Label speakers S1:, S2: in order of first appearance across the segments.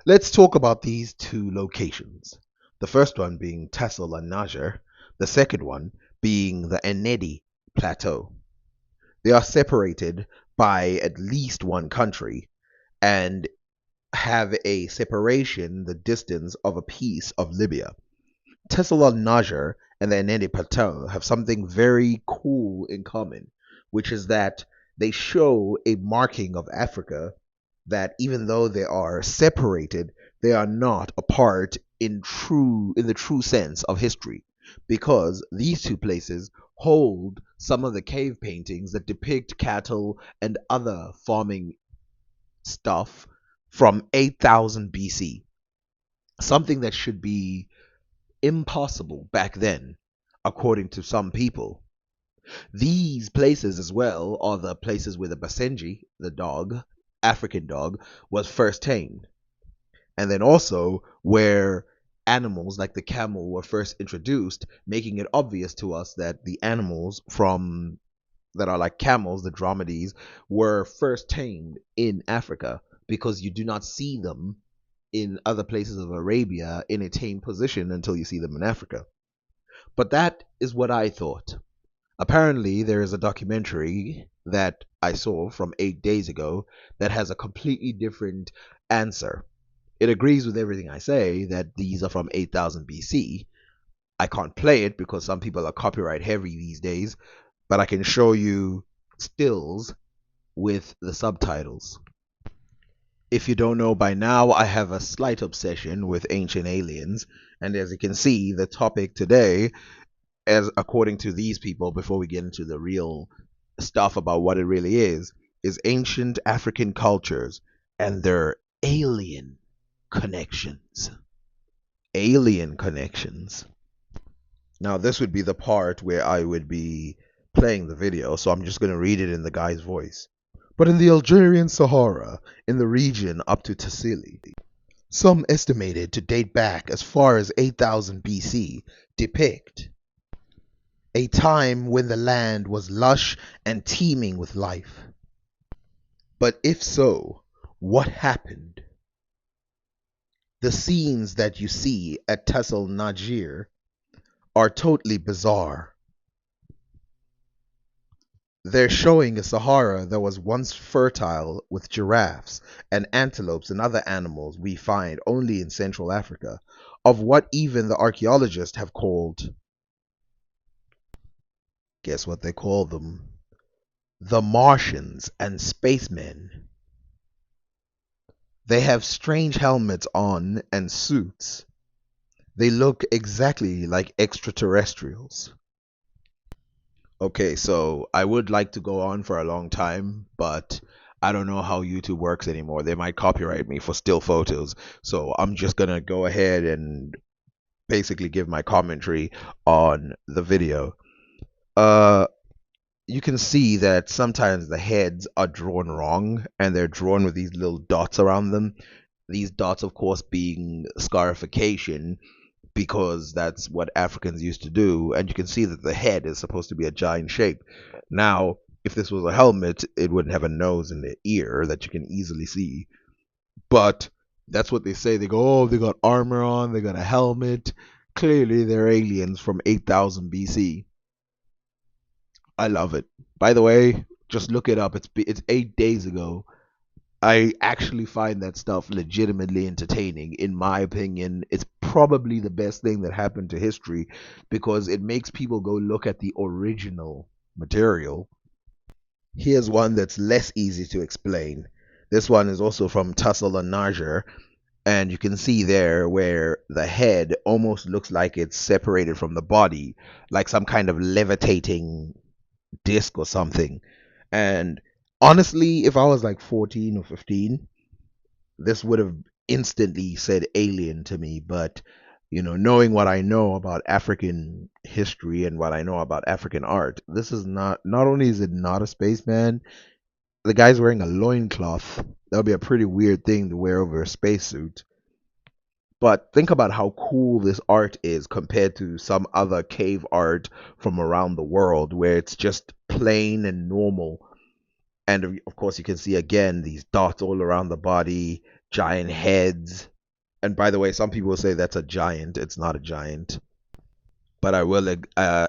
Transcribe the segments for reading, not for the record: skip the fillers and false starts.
S1: Let's talk about these two locations. The first one being Tassel and Najer, the second one being the Enedi Plateau. They are separated by at least one country and have a separation the distance of a piece of Libya. Tassel and Najer and the Enedi Plateau have something very cool in common, which is that they show a marking of Africa that even though they are separated, they are not apart in the true sense of history, because these two places hold some of the cave paintings that depict cattle and other farming stuff from 8000 BC, something that should be impossible back then, according to some people. These places as well are the places where the Basenji, the dog, African dog, was first tamed. And then also where animals like the camel were first introduced, making it obvious to us that the animals from that are like camels, the dromedaries, were first tamed in Africa because you do not see them in other places of Arabia in a tame position until you see them in Africa. But that is what I thought. Apparently, there is a documentary that I saw from 8 days ago that has a completely different answer. It agrees with everything I say that these are from 8000 BC. I can't play it because some people are copyright heavy these days, but I can show you stills with the subtitles. If you don't know by now, I have a slight obsession with ancient aliens, and as you can see, the topic today, as according to these people, before we get into the real stuff about what it really is ancient African cultures and their alien connections. Alien connections. Now, this would be the part where I would be playing the video, so I'm just going to read it in the guy's voice. But in the Algerian Sahara, in the region up to Tassili, some estimated to date back as far as 8000 BC, depict a time when the land was lush and teeming with life. But if so, what happened? The scenes that you see at Tassel Najir are totally bizarre. They're showing a Sahara that was once fertile with giraffes and antelopes and other animals we find only in Central Africa, of what even the archaeologists have called, guess what they call them? The Martians and spacemen. They have strange helmets on and suits. They look exactly like extraterrestrials. Okay, so I would like to go on for a long time, but I don't know how YouTube works anymore. They might copyright me for still photos. So I'm just gonna go ahead and basically give my commentary on the video. Uh, you can see that sometimes the heads are drawn wrong and they're drawn with these little dots around them. These dots, of course, being scarification because that's what Africans used to do. And you can see that the head is supposed to be a giant shape. Now, if this was a helmet, it wouldn't have a nose and an ear that you can easily see. But that's what they say. They go, oh, they got armor on, they got a helmet. Clearly, they're aliens from 8000 BC. I love it. By the way, just look it up. It's 8 days ago. I actually find that stuff legitimately entertaining. In my opinion, it's probably the best thing that happened to history because it makes people go look at the original material. Here's one that's less easy to explain. This one is also from Tussle and Najer, and you can see there where the head almost looks like it's separated from the body, like some kind of levitating disc or something. And honestly, if I was like 14 or 15, this would have instantly said alien to me. But, knowing what I know about African history and what I know about African art, this is not only is it not a spaceman, the guy's wearing a loincloth. That would be a pretty weird thing to wear over a spacesuit. But think about how cool this art is compared to some other cave art from around the world where it's just plain and normal. And of course, you can see again these dots all around the body, giant heads. And by the way, some people say that's a giant. It's not a giant. But I will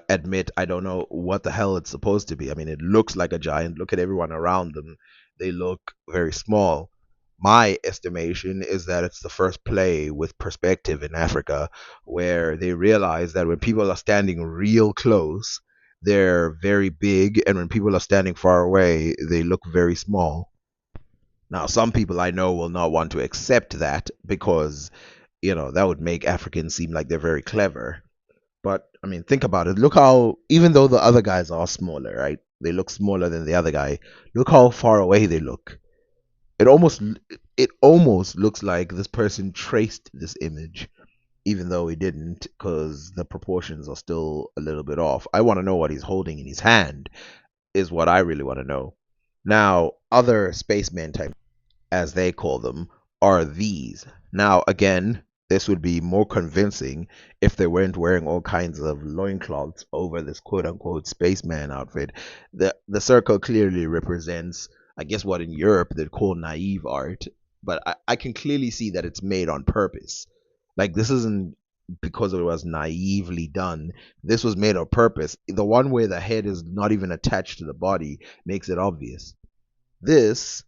S1: admit I don't know what the hell it's supposed to be. I mean, it looks like a giant. Look at everyone around them; they look very small. My estimation is that it's the first play with perspective in Africa, where they realize that when people are standing real close, they're very big, and when people are standing far away, they look very small. Now, some people I know will not want to accept that because, that would make Africans seem like they're very clever. But I mean, think about it. Look how, even though the other guys are smaller, right? They look smaller than the other guy. Look how far away they look. It almost, it almost looks like this person traced this image, even though he didn't, because the proportions are still a little bit off. I want to know what he's holding in his hand, is what I really want to know. Now, other spaceman type, as they call them, are these. Now, again, this would be more convincing if they weren't wearing all kinds of loincloths over this quote unquote spaceman outfit. The circle clearly represents, I guess, what in Europe they'd call naive art, but I can clearly see that it's made on purpose. Like, this isn't because it was naively done. This was made on purpose. The one where the head is not even attached to the body makes it obvious. This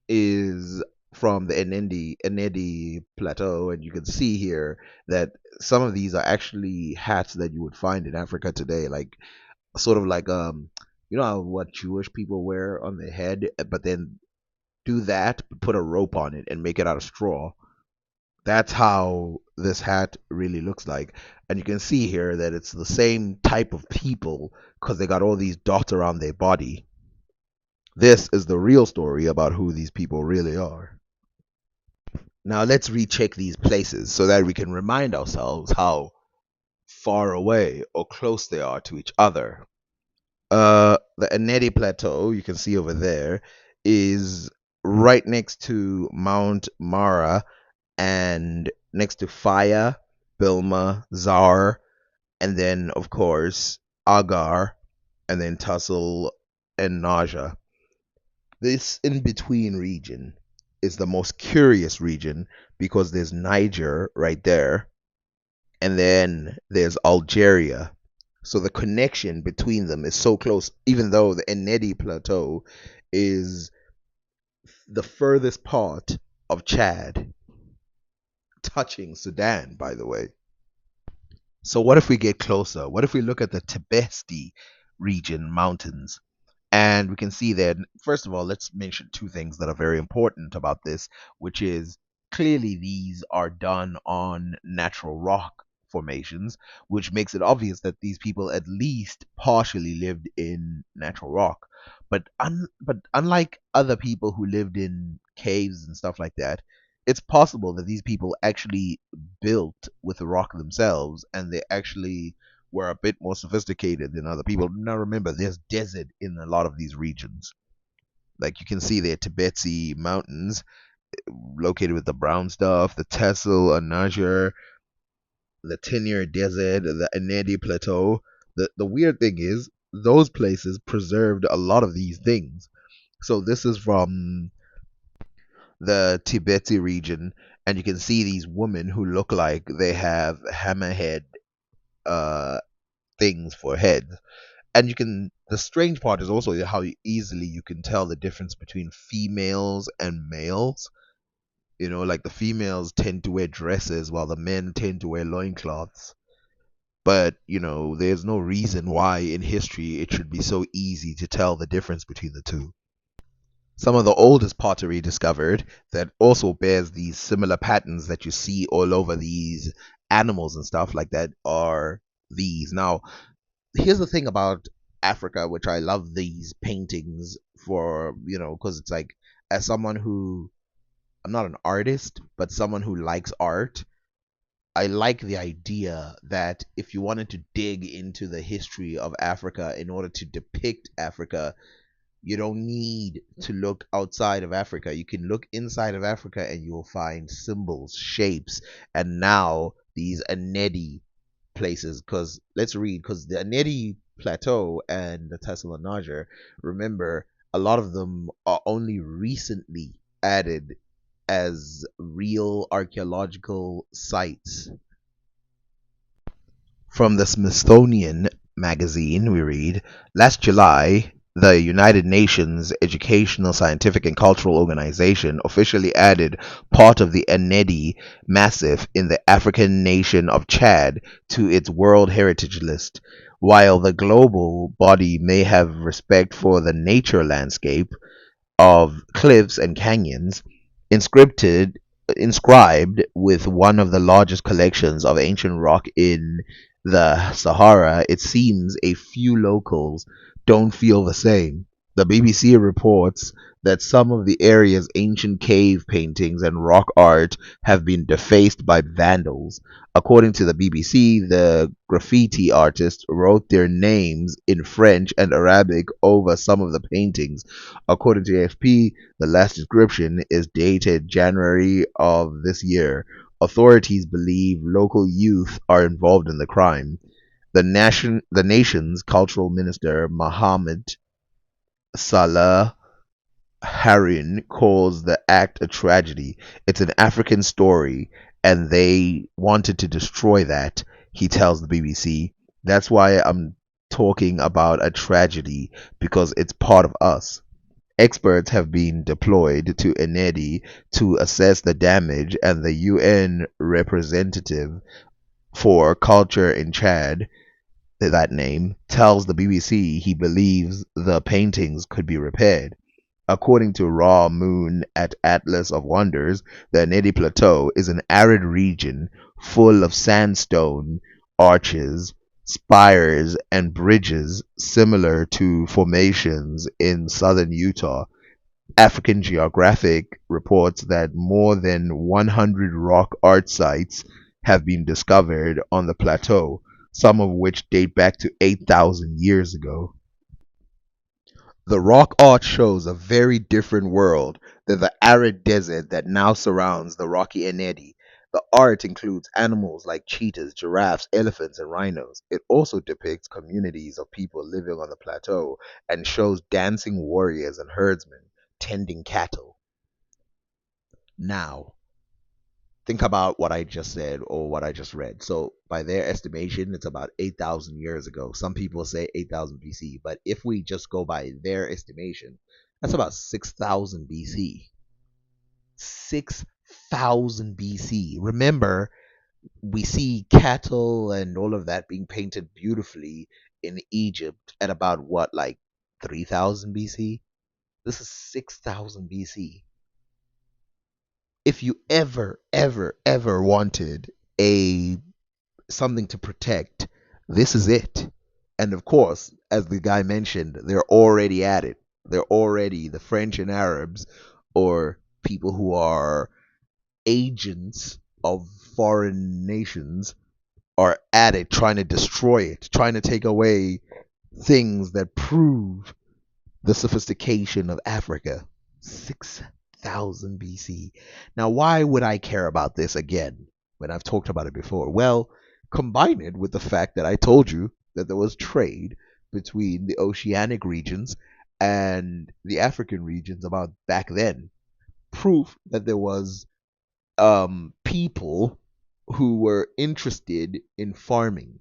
S1: is from the Enedi Plateau, and you can see here that some of these are actually hats that you would find in Africa today, like sort of like what Jewish people wear on their head, but then do that, put a rope on it, and make it out of straw. That's how this hat really looks like, and you can see here that it's the same type of people because they got all these dots around their body. This is the real story about who these people really are. Now let's recheck these places so that we can remind ourselves how far away or close they are to each other. The Enedi Plateau, you can see over there, is right next to Mount Mara and next to Faya, Bilma, Zar, and then, of course, Agar, and then Tussle and Naja. This in between region is the most curious region because there's Niger right there, and then there's Algeria. So the connection between them is so close, even though the Enedi Plateau is the furthest part of Chad, touching Sudan, by the way. So what if we get closer? What if we look at the Tibesti region mountains? And we can see that, first of all, let's mention two things that are very important about this, which is clearly these are done on natural rock formations, which makes it obvious that these people at least partially lived in natural rock. But unlike other people who lived in caves and stuff like that, it's possible that these people actually built with the rock themselves, and they actually were a bit more sophisticated than other people. Now remember, there's desert in a lot of these regions. Like you can see there, Tibetsi mountains located with the brown stuff, the Tessel, Niger, the Tenir Desert, the Enedi Plateau. The weird thing is, those places preserved a lot of these things. So this is from the Tibeti region, and you can see these women who look like they have hammerhead uh, things for heads. And you can, the strange part is also how easily you can tell the difference between females and males. Like the females tend to wear dresses while the men tend to wear loincloths. But there's no reason why in history it should be so easy to tell the difference between the two. Some of the oldest pottery discovered that also bears these similar patterns that you see all over these animals and stuff like that are these. Now, here's the thing about Africa, which I love these paintings for, because it's like, as someone who, I'm not an artist, but someone who likes art, I like the idea that if you wanted to dig into the history of Africa in order to depict Africa, you don't need to look outside of Africa. You can look inside of Africa and you will find symbols, shapes, and now these Anedi places. Because let's read, because the Anedi Plateau and the Tesla Niger, remember, a lot of them are only recently added as real archaeological sites. From the Smithsonian Magazine, we read last July, the United Nations Educational, Scientific, and Cultural Organization officially added part of the Enedi Massif in the African nation of Chad to its World Heritage List. While the global body may have respect for the nature landscape, of cliffs and canyons, inscripted inscribed with one of the largest collections of ancient rock in the Sahara, it seems a few locals don't feel the same. The BBC reports that some of the area's ancient cave paintings and rock art have been defaced by vandals. According to the BBC, the graffiti artists wrote their names in French and Arabic over some of the paintings. According to AFP, the last description is dated January of this year. Authorities believe local youth are involved in the crime. The nation's cultural minister, Mohammed Salah Harin, calls the act a tragedy. It's an African story, and they wanted to destroy that, he tells the BBC. That's why I'm talking about a tragedy, because it's part of us. Experts have been deployed to Enedi to assess the damage, and the UN representative for culture in Chad, that name, tells the BBC he believes the paintings could be repaired. According to Raw Moon at Atlas of Wonders, the Enedi Plateau is an arid region full of sandstone arches, spires, and bridges similar to formations in southern Utah. African Geographic reports that more than 100 rock art sites have been discovered on the plateau, some of which date back to 8,000 years ago. The rock art shows a very different world than the arid desert that now surrounds the rocky Enedi. The art includes animals like cheetahs, giraffes, elephants, and rhinos. It also depicts communities of people living on the plateau and shows dancing warriors and herdsmen tending cattle. Now, think about what I just said or what I just read. So, by their estimation, it's about 8,000 years ago. Some people say 8,000 BC, but if we just go by their estimation, that's about 6,000 BC. 6,000 BC. Remember, we see cattle and all of that being painted beautifully in Egypt at about what, like 3,000 BC? This is 6,000 BC. If you ever wanted a something to protect, this is it. And of course, as the guy mentioned, they're already at it. They're already the French and Arabs, or people who are agents of foreign nations, are at it trying to destroy it, trying to take away things that prove the sophistication of Africa. 6,000 BC. Now, why would I care about this again when I've talked about it before? Well, combine it with the fact that I told you that there was trade between the oceanic regions and the African regions about back then. Proof that there was people who were interested in farming.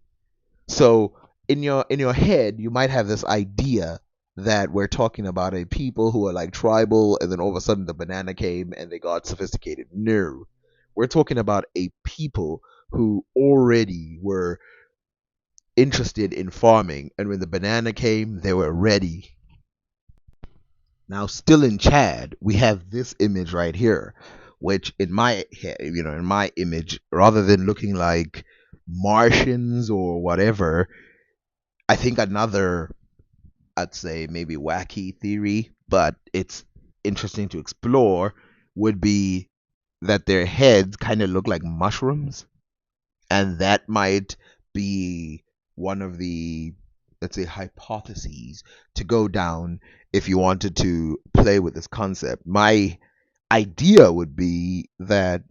S1: So in your head, you might have this idea that we're talking about a people who are like tribal, and then all of a sudden the banana came and they got sophisticated. No, we're talking about a people who already were interested in farming, and when the banana came, they were ready. Now, still in Chad, we have this image right here, which in my head, in my image, rather than looking like Martians or whatever, I think another, I'd say maybe wacky theory, but it's interesting to explore, would be that their heads kind of look like mushrooms, and that might be one of the, let's say, hypotheses to go down if you wanted to play with this concept. My idea would be that,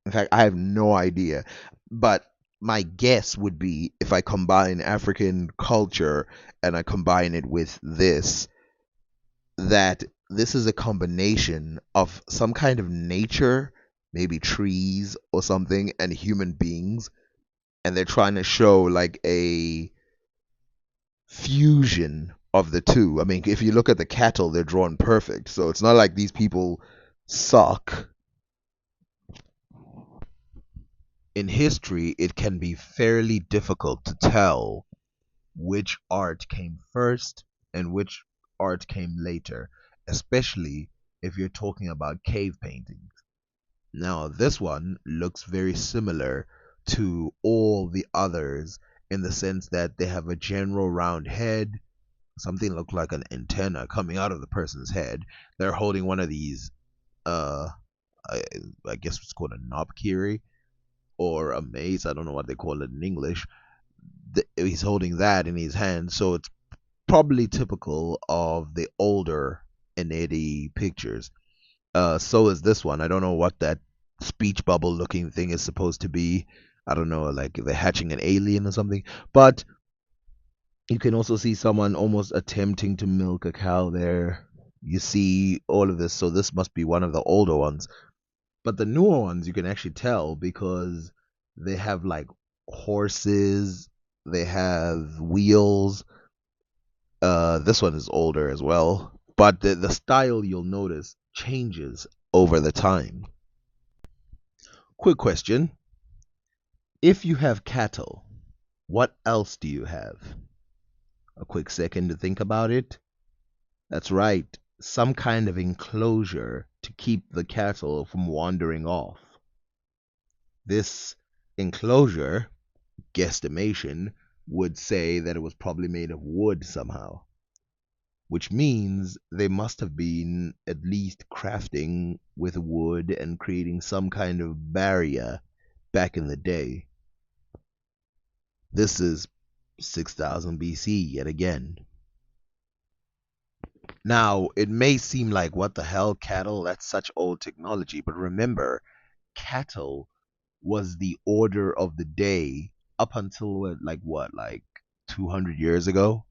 S1: in fact, I have no idea, but my guess would be, if I combine African culture and I combine it with this, that this is a combination of some kind of nature, maybe trees or something, and human beings, and they're trying to show like a fusion of the two. I mean, if you look at the cattle, they're drawn perfect. So it's not like these people suck. In history, it can be fairly difficult to tell which art came first and which art came later, especially if you're talking about cave paintings. Now, this one looks very similar to all the others in the sense that they have a general round head. Something looked like an antenna coming out of the person's head. They're holding one of these, uh, I, I guess it's called a knobkiri or a mace. I don't know what they call it in English. He's holding that in his hand, so it's probably typical of the older Enedi pictures. So is this one. I don't know what that speech bubble looking thing is supposed to be. I don't know, like they're hatching an alien or something. But you can also see someone almost attempting to milk a cow there. You see all of this, so this must be one of the older ones. But the newer ones you can actually tell because they have like horses, they have wheels. This one is older as well, but the style you'll notice changes over the time. Quick question. If you have cattle, what else do you have? A quick second to think about it. That's right, some kind of enclosure to keep the cattle from wandering off. This enclosure, guesstimation, would say that it was probably made of wood somehow, which means they must have been at least crafting with wood and creating some kind of barrier back in the day. This is 6000 BC yet again. Now, it may seem like, what the hell, cattle? That's such old technology. But remember, cattle was the order of the day up until like 200 years ago.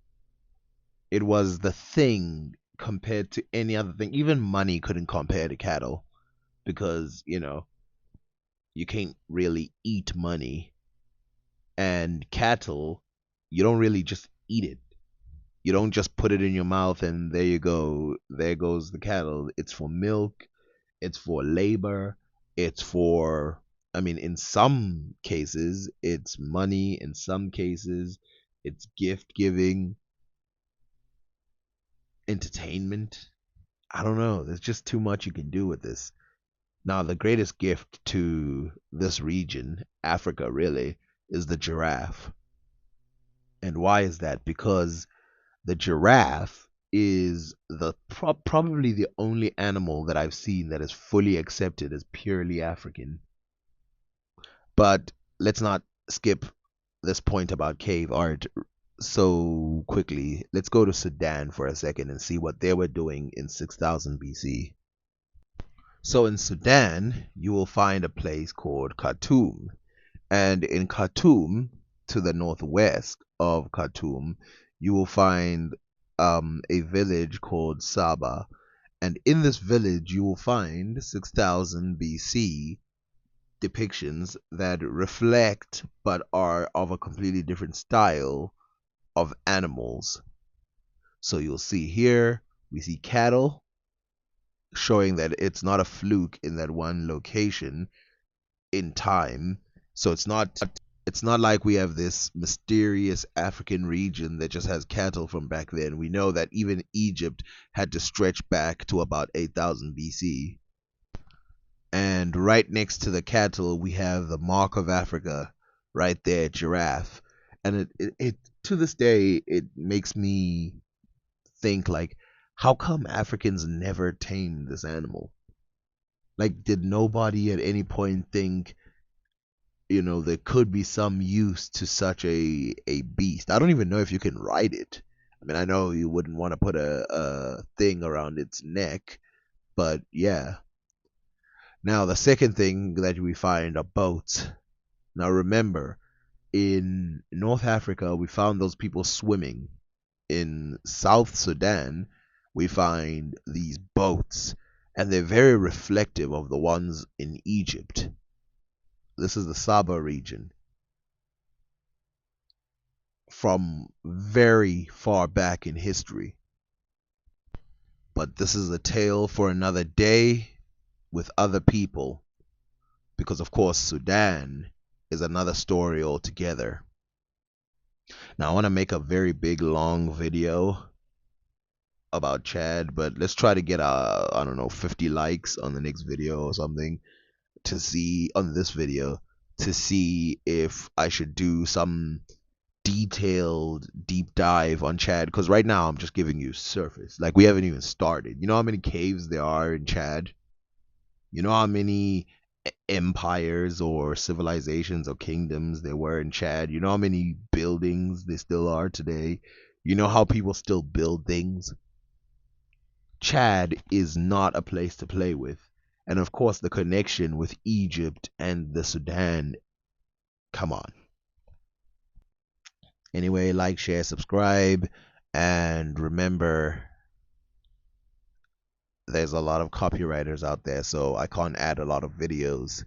S1: It was the thing compared to any other thing. Even money couldn't compare to cattle because, you can't really eat money. And cattle, you don't really just eat it. You don't just put it in your mouth and there you go. There goes the cattle. It's for milk, it's for labor, it's for, I mean, in some cases, it's money. In some cases, it's gift giving, entertainment. I don't know. There's just too much you can do with this. Now, the greatest gift to this region, Africa really, is the giraffe. And why is that? Because the giraffe is probably the only animal that I've seen that is fully accepted as purely African. But let's not skip this point about cave art so quickly. Let's go to Sudan for a second and see what they were doing in 6000 BC. So in Sudan, you will find a place called Khartoum. And in Khartoum, to the northwest of Khartoum, you will find a village called Saba. And in this village, you will find 6000 BC depictions that reflect but are of a completely different style of animals. So you'll see here, we see cattle, showing that it's not a fluke in that one location in time. So it's not like we have this mysterious African region that just has cattle from back then. We know that even Egypt had to stretch back to about 8000 BC. And right next to the cattle, we have the mark of Africa right there, giraffe. And it to this day, it makes me think like, how come Africans never tamed this animal? Like, did nobody at any point think, there could be some use to such a beast? I don't even know if you can ride it. I mean, I know you wouldn't want to put a thing around its neck, but yeah. Now, the second thing that we find are boats. Now, remember, in North Africa, we found those people swimming. In South Sudan, we find these boats, and they're very reflective of the ones in Egypt. This is the Saba region from very far back in history. But this is a tale for another day with other people, because, of course, Sudan is another story altogether. Now, I want to make a very big, long video about Chad, but let's try to get, I don't know, 50 likes on the next video or something to see, on this video, to see if I should do some detailed deep dive on Chad, because right now I'm just giving you surface. Like, we haven't even started. You know how many caves there are in Chad? You know how many empires or civilizations or kingdoms there were in Chad? You know how many buildings there still are today? You know how people still build things? Chad is not a place to play with. And of course, the connection with Egypt and the Sudan. Come on. Anyway, like, share, subscribe, and remember, there's a lot of copywriters out there, so I can't add a lot of videos.